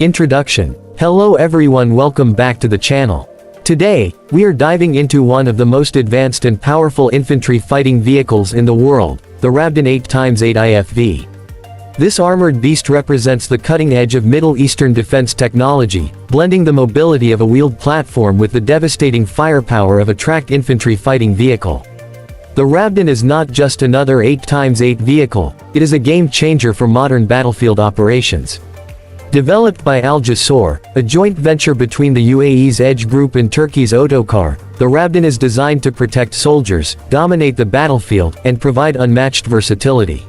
Introduction. Hello everyone, welcome back to the channel. Today, we are diving into one of the most advanced and powerful infantry fighting vehicles in the world, the Rabden 8x8 IFV. This armored beast represents the cutting edge of Middle Eastern defense technology, blending the mobility of a wheeled platform with the devastating firepower of a tracked infantry fighting vehicle. The Rabden is not just another 8x8 vehicle, it is a game changer for modern battlefield operations. Developed by Al Jassor, a joint venture between the UAE's Edge Group and Turkey's Otokar, the Rabden is designed to protect soldiers, dominate the battlefield, and provide unmatched versatility.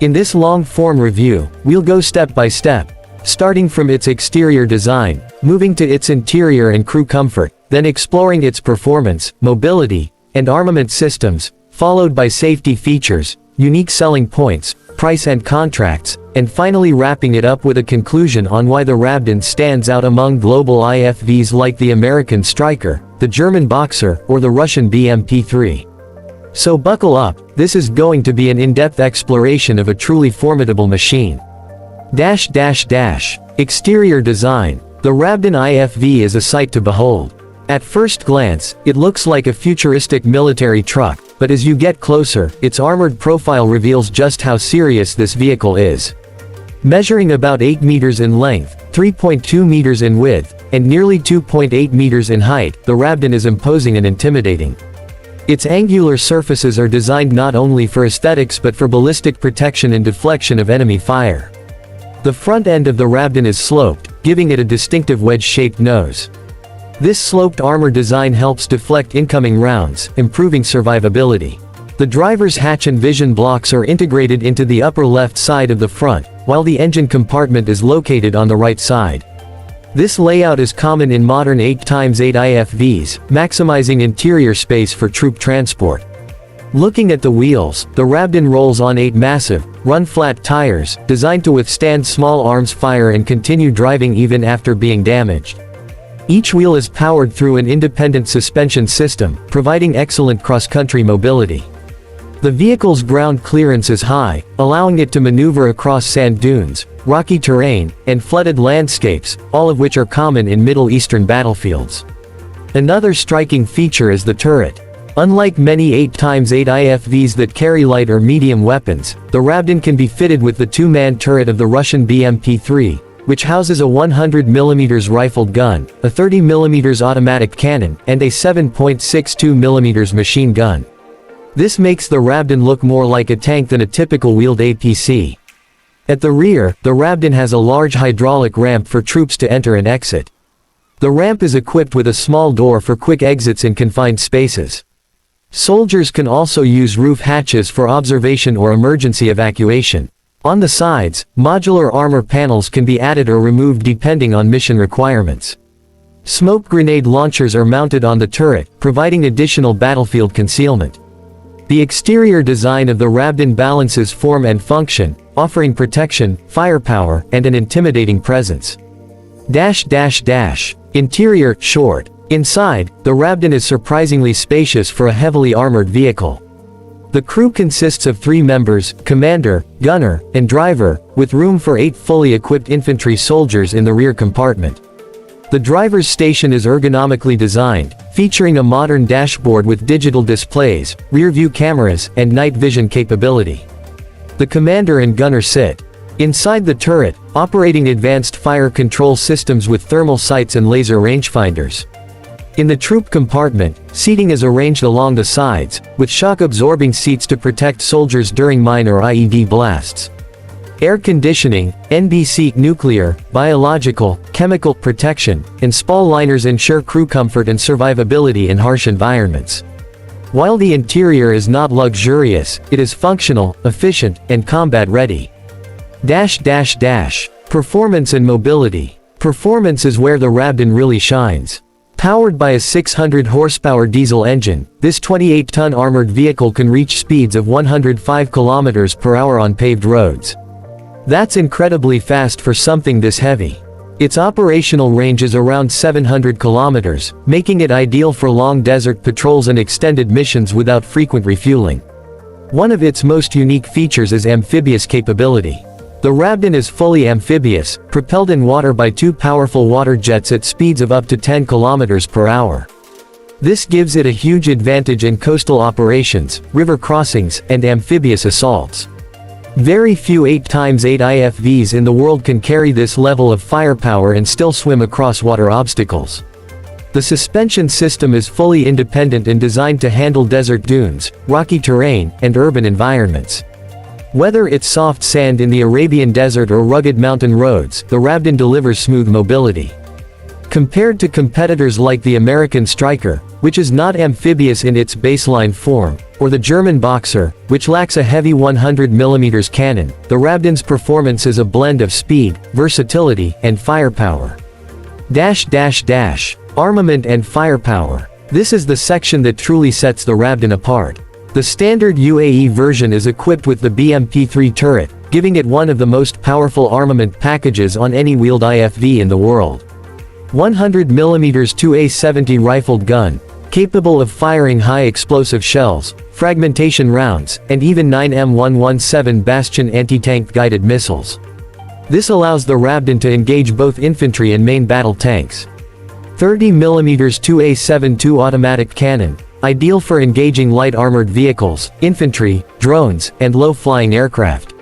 In this long-form review, we'll go step by step, starting from its exterior design, moving to its interior and crew comfort, then exploring its performance, mobility, and armament systems, followed by safety features, unique selling points, price and contracts, and finally wrapping it up with a conclusion on why the Rabden stands out among global IFVs like the American Stryker, the German Boxer, or the Russian BMP-3. So buckle up, this is going to be an in-depth exploration of a truly formidable machine. Exterior design. The Rabden IFV is a sight to behold. At first glance, it looks like a futuristic military truck, but as you get closer, its armored profile reveals just how serious this vehicle is. Measuring about 8 meters in length, 3.2 meters in width, and nearly 2.8 meters in height, the Rabden is imposing and intimidating. Its angular surfaces are designed not only for aesthetics but for ballistic protection and deflection of enemy fire. The front end of the Rabden is sloped, giving it a distinctive wedge-shaped nose. This sloped armor design helps deflect incoming rounds, improving survivability. The driver's hatch and vision blocks are integrated into the upper left side of the front, while the engine compartment is located on the right side. This layout is common in modern 8x8 IFVs, maximizing interior space for troop transport. Looking at the wheels, the Rabden rolls on 8 massive, run-flat tires, designed to withstand small arms fire and continue driving even after being damaged. Each wheel is powered through an independent suspension system, providing excellent cross-country mobility. The vehicle's ground clearance is high, allowing it to maneuver across sand dunes, rocky terrain, and flooded landscapes, all of which are common in Middle Eastern battlefields. Another striking feature is the turret. Unlike many 8x8 IFVs that carry light or medium weapons, the Rabden can be fitted with the two-man turret of the Russian BMP-3, which houses a 100mm rifled gun, a 30mm automatic cannon, and a 7.62mm machine gun. This makes the Rabden look more like a tank than a typical wheeled APC. At the rear, the Rabden has a large hydraulic ramp for troops to enter and exit. The ramp is equipped with a small door for quick exits in confined spaces. Soldiers can also use roof hatches for observation or emergency evacuation. On the sides, modular armor panels can be added or removed depending on mission requirements. Smoke grenade launchers are mounted on the turret, providing additional battlefield concealment. The exterior design of the Rabden balances form and function, offering protection, firepower, and an intimidating presence. Interior, short. Inside, the Rabden is surprisingly spacious for a heavily armored vehicle. The crew consists of 3 members, commander, gunner, and driver, with room for 8 fully equipped infantry soldiers in the rear compartment. The driver's station is ergonomically designed, featuring a modern dashboard with digital displays, rear-view cameras, and night vision capability. The commander and gunner sit inside the turret, operating advanced fire control systems with thermal sights and laser rangefinders. In the troop compartment, seating is arranged along the sides, with shock-absorbing seats to protect soldiers during mine or IED blasts. Air conditioning, NBC, nuclear, biological, chemical protection, and spall liners ensure crew comfort and survivability in harsh environments. While the interior is not luxurious, it is functional, efficient, and combat-ready. Performance and mobility. Performance is where the Rabden really shines. Powered by a 600 horsepower diesel engine, this 28-ton armored vehicle can reach speeds of 105 km per hour on paved roads. That's incredibly fast for something this heavy. Its operational range is around 700 kilometers, making it ideal for long desert patrols and extended missions without frequent refueling. One of its most unique features is amphibious capability. The Rabden is fully amphibious, propelled in water by two powerful water jets at speeds of up to 10 km per hour. This gives it a huge advantage in coastal operations, river crossings, and amphibious assaults. Very few 8x8 IFVs in the world can carry this level of firepower and still swim across water obstacles. The suspension system is fully independent and designed to handle desert dunes, rocky terrain, and urban environments. Whether it's soft sand in the Arabian desert or rugged mountain roads, the Rabden delivers smooth mobility. Compared to competitors like the American Striker, which is not amphibious in its baseline form, or the German Boxer, which lacks a heavy 100mm cannon, the Rabden's performance is a blend of speed, versatility, and firepower. Armament and firepower. This is the section that truly sets the Rabden apart. The standard UAE version is equipped with the BMP-3 turret, giving it one of the most powerful armament packages on any wheeled IFV in the world. 100mm 2A70 rifled gun, capable of firing high explosive shells, fragmentation rounds, and even 9M117 Bastion anti-tank guided missiles. This allows the Rabden to engage both infantry and main battle tanks. 30mm 2A72 automatic cannon, ideal for engaging light armored vehicles, infantry, drones, and low-flying aircraft.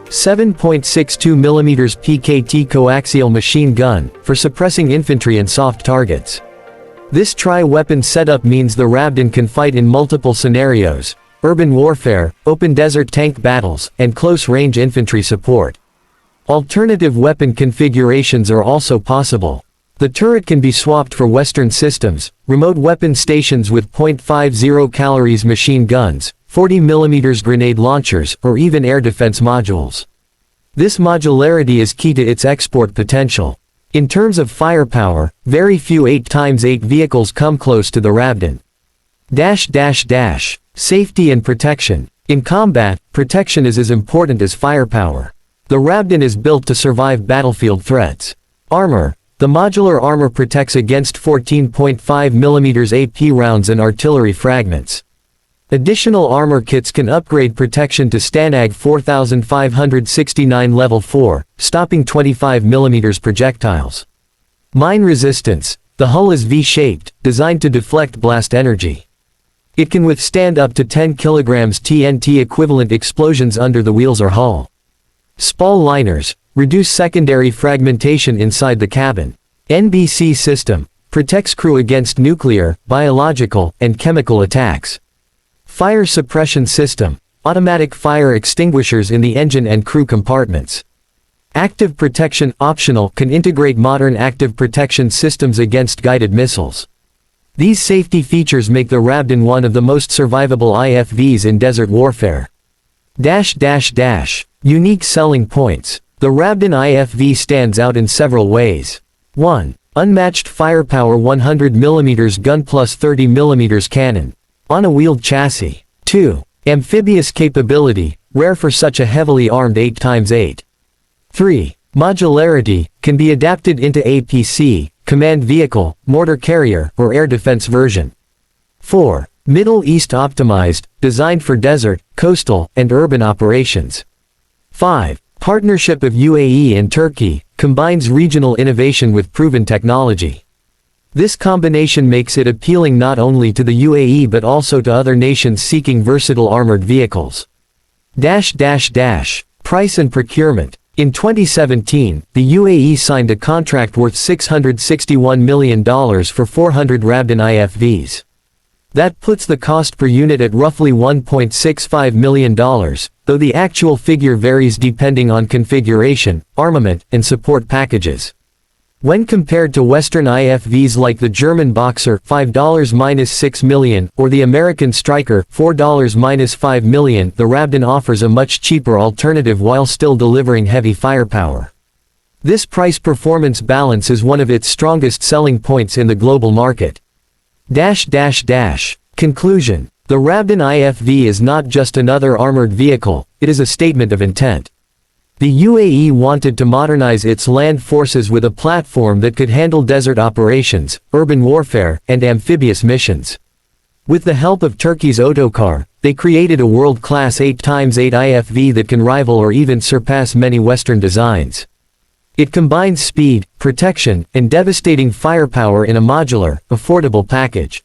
7.62mm PKT coaxial machine gun, for suppressing infantry and soft targets. This tri-weapon setup means the Rabden can fight in multiple scenarios: urban warfare, open desert tank battles, and close-range infantry support. Alternative weapon configurations are also possible. The turret can be swapped for Western systems, remote weapon stations with .50 calories machine guns, 40mm grenade launchers, or even air defense modules. This modularity is key to its export potential. In terms of firepower, very few 8x8 vehicles come close to the Rabden. Safety and protection. In combat, protection is as important as firepower. The Rabden is built to survive battlefield threats. Armor. The modular armor protects against 14.5mm AP rounds and artillery fragments. Additional armor kits can upgrade protection to Stanag 4569 level 4, stopping 25mm projectiles. Mine resistance. The hull is V-shaped, designed to deflect blast energy. It can withstand up to 10 kg TNT equivalent explosions under the wheels or hull. Spall liners. Reduce secondary fragmentation inside the cabin. NBC system. Protects crew against nuclear, biological, and chemical attacks. Fire suppression system. Automatic fire extinguishers in the engine and crew compartments. Active protection optional can integrate modern active protection systems against guided missiles. These safety features make the Rabden one of the most survivable IFVs in desert warfare. Unique selling points. The Rabden IFV stands out in several ways. 1. Unmatched firepower 100mm gun plus 30mm cannon. On a wheeled chassis. 2. Amphibious capability, rare for such a heavily armed 8x8. 3. Modularity, can be adapted into APC, command vehicle, mortar carrier, or air defense version. 4. Middle East optimized, designed for desert, coastal, and urban operations. 5. Partnership of UAE and Turkey, combines regional innovation with proven technology. This combination makes it appealing not only to the UAE but also to other nations seeking versatile armored vehicles. Price and procurement. In 2017, the UAE signed a contract worth $661 million for 400 Rabden IFVs. That puts the cost per unit at roughly $1.65 million, though the actual figure varies depending on configuration, armament, and support packages. When compared to Western IFVs like the German Boxer $5-6 million, or the American Striker $4-5 million, the Rabden offers a much cheaper alternative while still delivering heavy firepower. This price-performance balance is one of its strongest selling points in the global market. Conclusion. The Rabden IFV is not just another armored vehicle, it is a statement of intent. The UAE wanted to modernize its land forces with a platform that could handle desert operations, urban warfare, and amphibious missions. With the help of Turkey's Otokar, they created a world-class 8x8 IFV that can rival or even surpass many Western designs. It combines speed, protection, and devastating firepower in a modular, affordable package.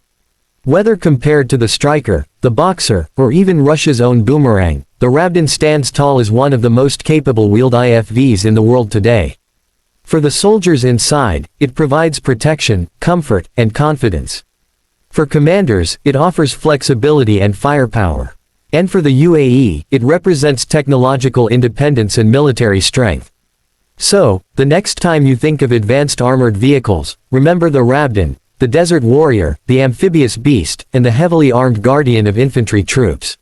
Whether compared to the Striker, the Boxer, or even Russia's own Boomerang, the Rabdin stands tall as one of the most capable wheeled IFVs in the world today. For the soldiers inside, it provides protection, comfort, and confidence. For commanders, it offers flexibility and firepower. And for the UAE, it represents technological independence and military strength. So, the next time you think of advanced armored vehicles, remember the Rabdin, the Desert Warrior, the Amphibious Beast, and the heavily armed Guardian of Infantry Troops.